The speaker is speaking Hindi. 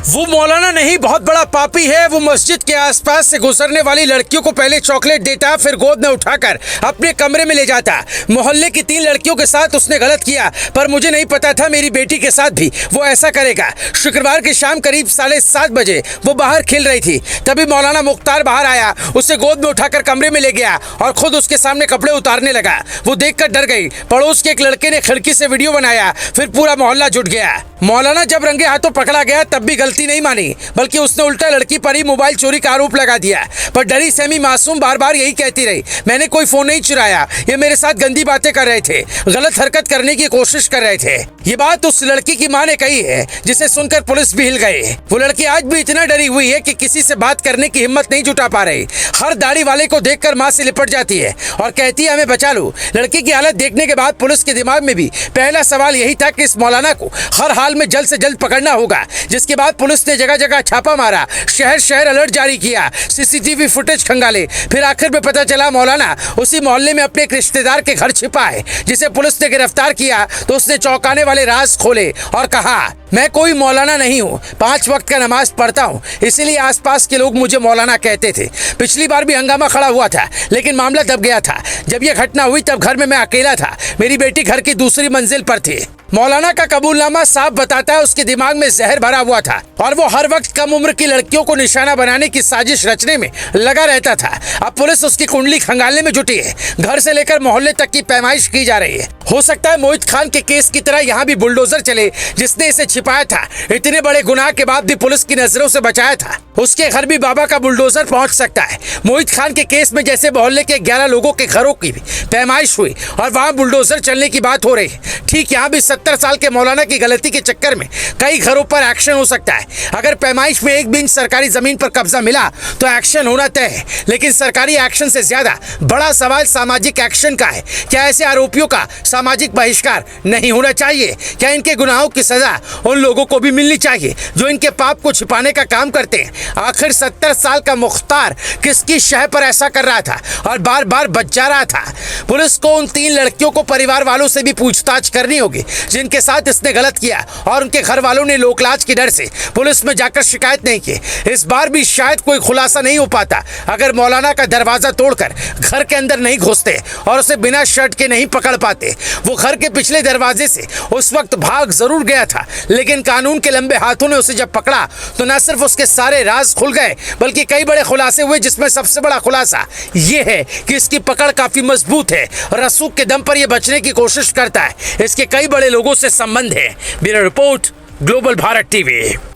वो मौलाना नहीं, बहुत बड़ा पापी है। वो मस्जिद के आसपास से गुजरने वाली लड़कियों को पहले चॉकलेट देता, फिर गोद में उठाकर अपने कमरे में ले जाता। मोहल्ले की 3 लड़कियों के साथ उसने गलत किया, पर मुझे नहीं पता था मेरी बेटी के साथ भी वो ऐसा करेगा। शुक्रवार की शाम करीब 7:30 बजे वो बाहर खेल रही थी, तभी मौलाना मुख्तार बाहर आया, उसे गोद में उठाकर कमरे में ले गया और खुद उसके सामने कपड़े उतारने लगा। वो देखकर डर गई। पड़ोस के एक लड़के ने खिड़की से वीडियो बनाया, फिर पूरा मोहल्ला जुट गया। मौलाना जब रंगे हाथों पकड़ा गया तब भी गलती नहीं मानी, बल्कि उसने उल्टा लड़की पर ही मोबाइल चोरी का आरोप लगा दिया। पर डरी सहमी मासूम बार बार यही कहती रही, मैंने कोई फोन नहीं चुराया, ये मेरे साथ गंदी बातें कर रहे थे, गलत हरकत करने की कोशिश कर रहे थे। ये बात उस लड़की की माँ ने कही है, जिसे सुनकर पुलिस भी हिल गई। वो लड़की आज भी इतना डरी हुई है कि किसी से बात करने की हिम्मत नहीं जुटा पा रही। हर दाढ़ी वाले को देखकर माँ से लिपट जाती है और कहती है हमें बचा लो। लड़की की हालत देखने के बाद पुलिस के दिमाग में भी पहला सवाल यही था कि इस मौलाना को हर हाल में जल्द से जल्द पकड़ना होगा। जिसके बाद पुलिस ने जगह जगह छापा मारा, शहर शहर अलर्ट जारी किया, सीसीटीवी फुटेज खंगाले। फिर आखिर में पता चला मौलाना उसी मोहल्ले में अपने एक रिश्तेदार के घर छिपा है। जिसे पुलिस ने गिरफ्तार किया तो उसने चौंकाने वाले राज खोले और कहा, मैं कोई मौलाना नहीं हूँ, 5 वक्त का नमाज पढ़ता हूँ, इसीलिए आसपास के लोग मुझे मौलाना कहते थे। पिछली बार भी हंगामा खड़ा हुआ था, लेकिन मामला दब गया था। जब यह घटना हुई तब घर में मैं अकेला था, मेरी बेटी घर की दूसरी मंजिल पर थी। मौलाना का कबूलनामा साफ बताता है उसके दिमाग में जहर भरा हुआ था और वो हर वक्त कम उम्र की लड़कियों को निशाना बनाने की साजिश रचने में लगा रहता था। अब पुलिस उसकी कुंडली खंगालने में जुटी है। घर से लेकर मोहल्ले तक की पैमाइश की जा रही है। हो सकता है मोहित खान के केस की तरह यहाँ भी बुलडोजर चले, जिसने इसे छिपाया था। इतने बड़े गुनाह के बाद भी पुलिस की नजरों से बचाया था। उसके घर भी बाबा का बुलडोजर पहुंच सकता है। मोहित खान के केस में जैसे मोहल्ले के 11 लोगों के घरों की भी पैमाइश हुई और वहां बुलडोजर चलने की बात हो रही है, ठीक यहाँ भी 70 साल के मौलाना की गलती के चक्कर में कई घरों पर एक्शन हो सकता है। अगर पैमाइश में 1 इंच सरकारी जमीन पर कब्जा मिला तो एक्शन होना तय है, लेकिन सरकारी एक्शन से ज्यादा बड़ा सवाल सामाजिक एक्शन का है। क्या ऐसे आरोपियों का सामाजिक बहिष्कार नहीं होना चाहिए? क्या इनके गुनाहों की सजा उन लोगों को भी मिलनी चाहिए जो इनके पाप को छिपाने का काम करते हैं? आखिर 70 साल का मुख्तार किसकी शह पर ऐसा कर रहा था और बार बार बच जा रहा था? पुलिस को उन 3 लड़कियों को परिवार वालों से भी पूछताछ करनी होगी जिनके साथ इसने गलत किया, और उनके घर वालों ने लोकलाज की डर से पुलिस में जाकर शिकायत नहीं की। इस बार भी शायद कोई खुलासा नहीं हो पाता अगर मौलाना का दरवाजा तोड़कर घर के अंदर नहीं घुसते और उसे बिना शर्ट के नहीं पकड़ पाते। वो घर के पिछले दरवाजे से उस वक्त भाग जरूर गया था, लेकिन कानून के लंबे हाथों ने उसे जब पकड़ा तो न सिर्फ उसके सारे राज खुल गए, बल्कि कई बड़े खुलासे हुए, जिसमें सबसे बड़ा खुलासा ये है कि इसकी पकड़ काफी मजबूत है। रसूख के दम पर यह बचने की कोशिश करता है। इसके कई बड़े लोगों से संबंध है। Bureau report, global Bharat TV.